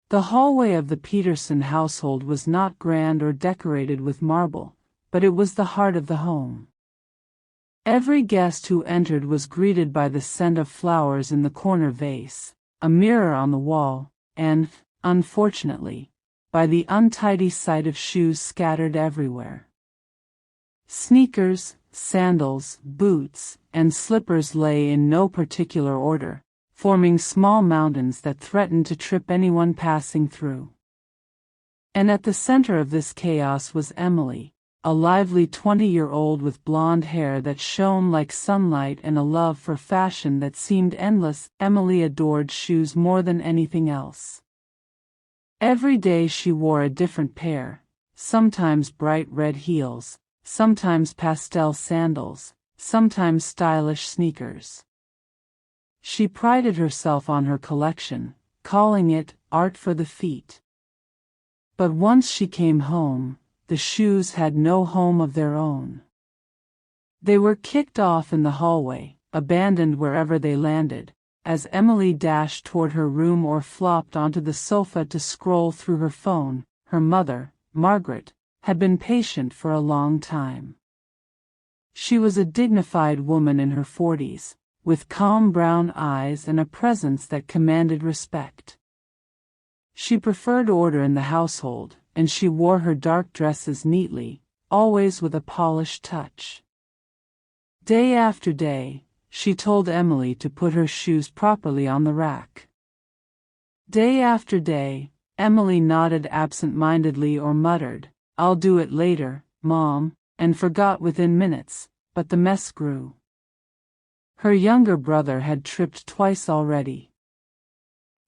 The hallway of the Peterson household was not grand or decorated with marble, but it was the heart of the home. Every guest who entered was greeted by the scent of flowers in the corner vase, a mirror on the wall, and, unfortunately, by the untidy sight of shoes scattered everywhere. Sneakers, sandals, boots, and slippers lay in no particular order, forming small mountains that threatened to trip anyone passing through. And at the center of this chaos was Emily, a lively 20-year-old with blonde hair that shone like sunlight and a love for fashion that seemed endless. Emily adored shoes more than anything else. Every day she wore a different pair, sometimes bright red heels, sometimes pastel sandals, sometimes stylish sneakers. She prided herself on her collection, calling it art for the feet. But once she came home, the shoes had no home of their own. They were kicked off in the hallway, abandoned wherever they landed, as Emily dashed toward her room or flopped onto the sofa to scroll through her phone. Her mother, Margaret, had been patient for a long time. She was a dignified woman in her 40s, with calm brown eyes and a presence that commanded respect. She preferred order in the household, and she wore her dark dresses neatly, always with a polished touch. Day after day, she told Emily to put her shoes properly on the rack. Day after day, Emily nodded absent-mindedly or muttered, "I'll do it later, Mom," and forgot within minutes, but the mess grew. Her younger brother had tripped twice already.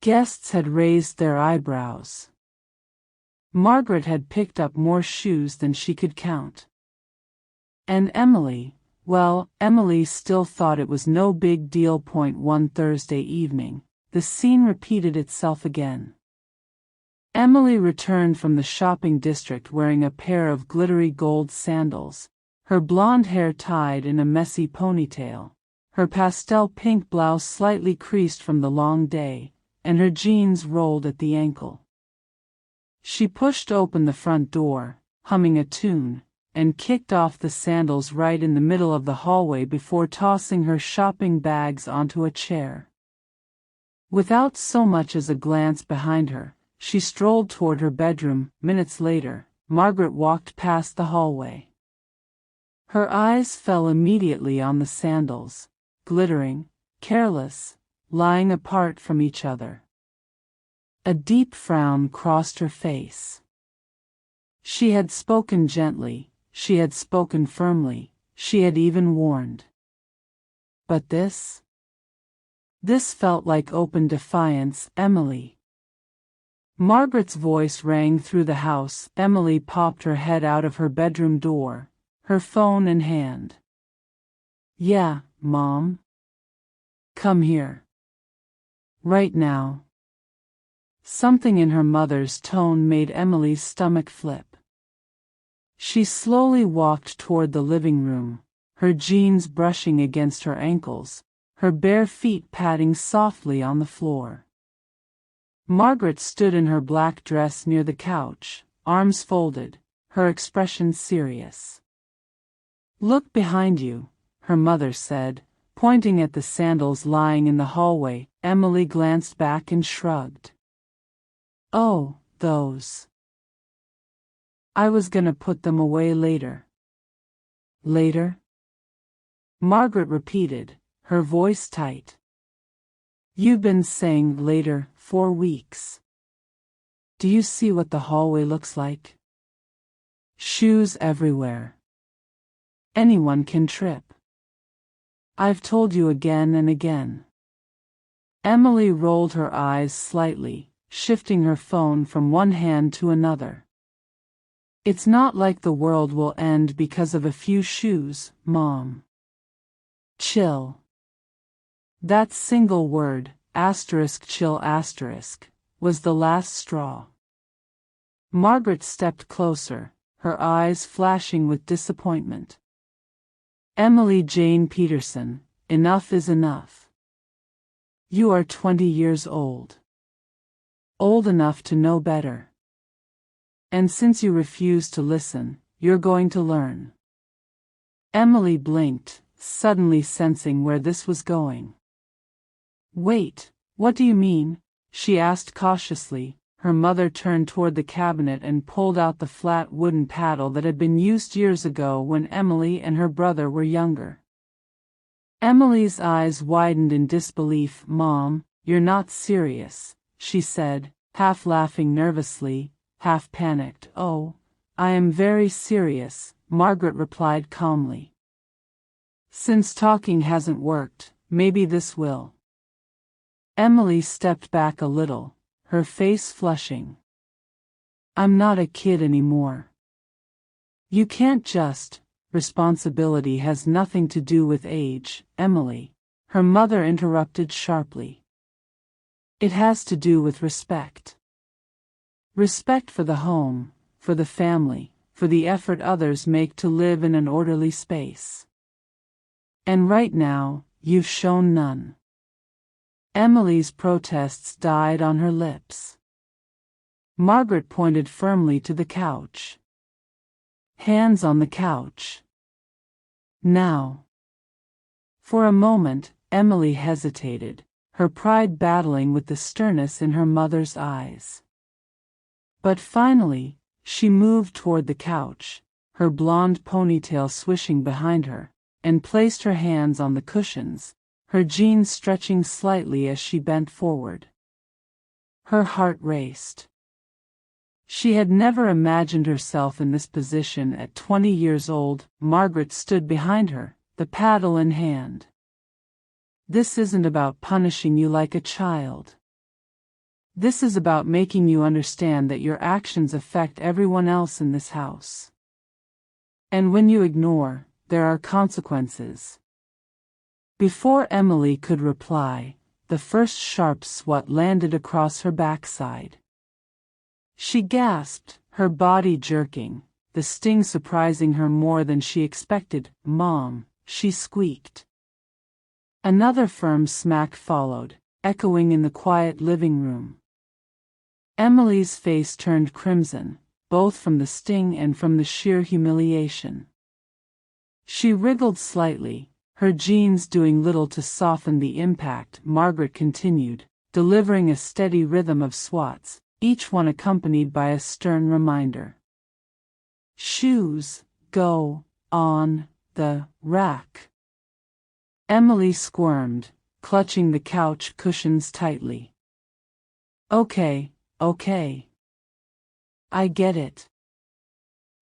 Guests had raised their eyebrows. Margaret had picked up more shoes than she could count. And Emily, well, Emily still thought it was no big deal. One Thursday evening, the scene repeated itself again. Emily returned from the shopping district wearing a pair of glittery gold sandals, her blonde hair tied in a messy ponytail, her pastel pink blouse slightly creased from the long day, and her jeans rolled at the ankle. She pushed open the front door, humming a tune, and kicked off the sandals right in the middle of the hallway before tossing her shopping bags onto a chair. Without so much as a glance behind her, she strolled toward her bedroom. Minutes later, Margaret walked past the hallway. Her eyes fell immediately on the sandals, glittering, careless, lying apart from each other. A deep frown crossed her face. She had spoken gently, she had spoken firmly, she had even warned. But this felt like open defiance. "Emily." Margaret's voice rang through the house. Emily popped her head out of her bedroom door, her phone in hand. "Yeah, Mom? Come here. Right now." Something in her mother's tone made Emily's stomach flip. She slowly walked toward the living room, her jeans brushing against her ankles, her bare feet padding softly on the floor. Margaret stood in her black dress near the couch, arms folded, her expression serious. "Look behind you," her mother said, pointing at the sandals lying in the hallway. Emily glanced back and shrugged. "Oh, those. I was gonna put them away later." "Later?" Margaret repeated, her voice tight. "You've been saying later 4 weeks. Do you see what the hallway looks like? Shoes everywhere. Anyone can trip. I've told you again and again." Emily rolled her eyes slightly, shifting her phone from one hand to another. "It's not like the world will end because of a few shoes, Mom. Chill." That single word, *chill*, was the last straw. Margaret stepped closer, her eyes flashing with disappointment. "Emily Jane Peterson, enough is enough. You are 20 years old. Old enough to know better. And since you refuse to listen, you're going to learn. Emily blinked, suddenly sensing where this was going. Wait, what do you mean? She asked cautiously. Her mother turned toward the cabinet and pulled out the flat wooden paddle that had been used years ago when Emily and her brother were younger. Emily's eyes widened in disbelief. Mom, you're not serious, she said, half laughing nervously, half panicked. Oh, I am very serious, Margaret replied calmly. Since talking hasn't worked, maybe this will. Emily stepped back a little, her face flushing. I'm not a kid anymore. You can't just. Responsibility has nothing to do with age, Emily, her mother interrupted sharply. It has to do with respect. Respect for the home, for the family, for the effort others make to live in an orderly space. And right now, you've shown none. Emily's protests died on her lips. Margaret pointed firmly to the couch. Hands on the couch. Now. For a moment, Emily hesitated, her pride battling with the sternness in her mother's eyes. But finally, she moved toward the couch, her blonde ponytail swishing behind her, and placed her hands on the cushions, her jeans stretching slightly as she bent forward. Her heart raced. She had never imagined herself in this position at 20 years old. Margaret stood behind her, the paddle in hand. This isn't about punishing you like a child. This is about making you understand that your actions affect everyone else in this house. And when you ignore, there are consequences. Before Emily could reply, the first sharp swat landed across her backside. She gasped, her body jerking, the sting surprising her more than she expected. Mom, she squeaked. Another firm smack followed, echoing in the quiet living room. Emily's face turned crimson, both from the sting and from the sheer humiliation. She wriggled slightly, her jeans doing little to soften the impact. Margaret continued, delivering a steady rhythm of swats, each one accompanied by a stern reminder. Shoes, go, on, the, rack. Emily squirmed, clutching the couch cushions tightly. Okay, okay. I get it.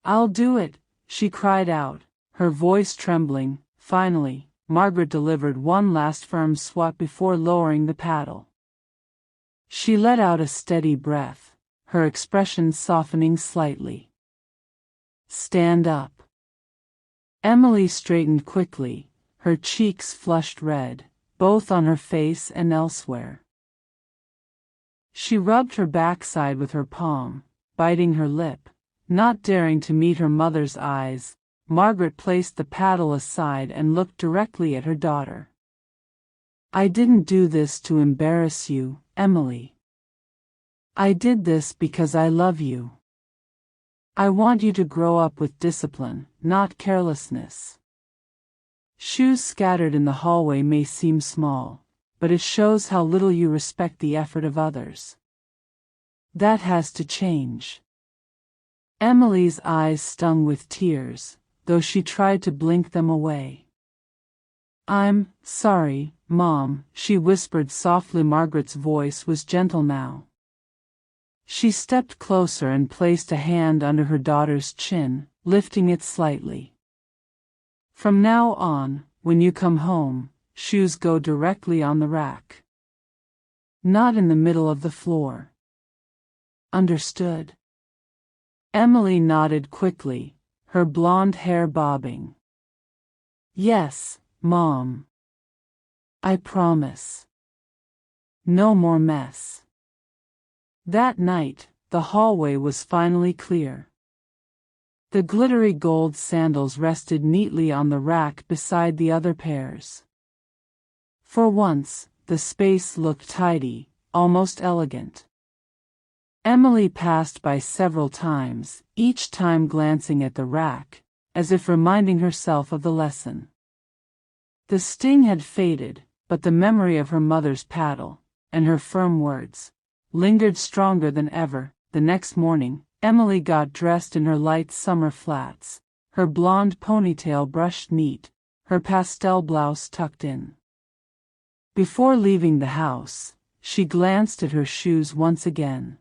I'll do it, she cried out, her voice trembling. Finally, Margaret delivered one last firm swat before lowering the paddle. She let out a steady breath, her expression softening slightly. Stand up. Emily straightened quickly, her cheeks flushed red, both on her face and elsewhere. She rubbed her backside with her palm, biting her lip, not daring to meet her mother's eyes. Margaret placed the paddle aside and looked directly at her daughter. I didn't do this to embarrass you, Emily. I did this because I love you. I want you to grow up with discipline, not carelessness. Shoes scattered in the hallway may seem small, but it shows how little you respect the effort of others. That has to change. Emily's eyes stung with tears, though she tried to blink them away. I'm sorry, Mom, she whispered softly. Margaret's voice was gentle now. She stepped closer and placed a hand under her daughter's chin, lifting it slightly. From now on, when you come home, shoes go directly on the rack. Not in the middle of the floor. Understood? Emily nodded quickly, her blonde hair bobbing. Yes, Mom. I promise. No more mess. That night, the hallway was finally clear. The glittery gold sandals rested neatly on the rack beside the other pairs. For once, the space looked tidy, almost elegant. Emily passed by several times, each time glancing at the rack, as if reminding herself of the lesson. The sting had faded, but the memory of her mother's paddle, and her firm words, lingered stronger than ever. The next morning, Emily got dressed in her light summer flats, her blonde ponytail brushed neat, her pastel blouse tucked in. Before leaving the house, she glanced at her shoes once again.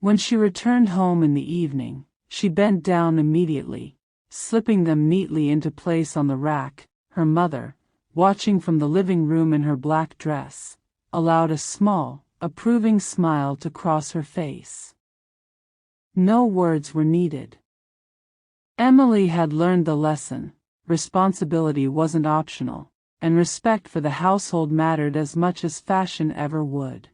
When she returned home in the evening, she bent down immediately, slipping them neatly into place on the rack. Her mother, watching from the living room in her black dress, allowed a small, approving smile to cross her face. No words were needed. Emily had learned the lesson: responsibility wasn't optional, and respect for the household mattered as much as fashion ever would.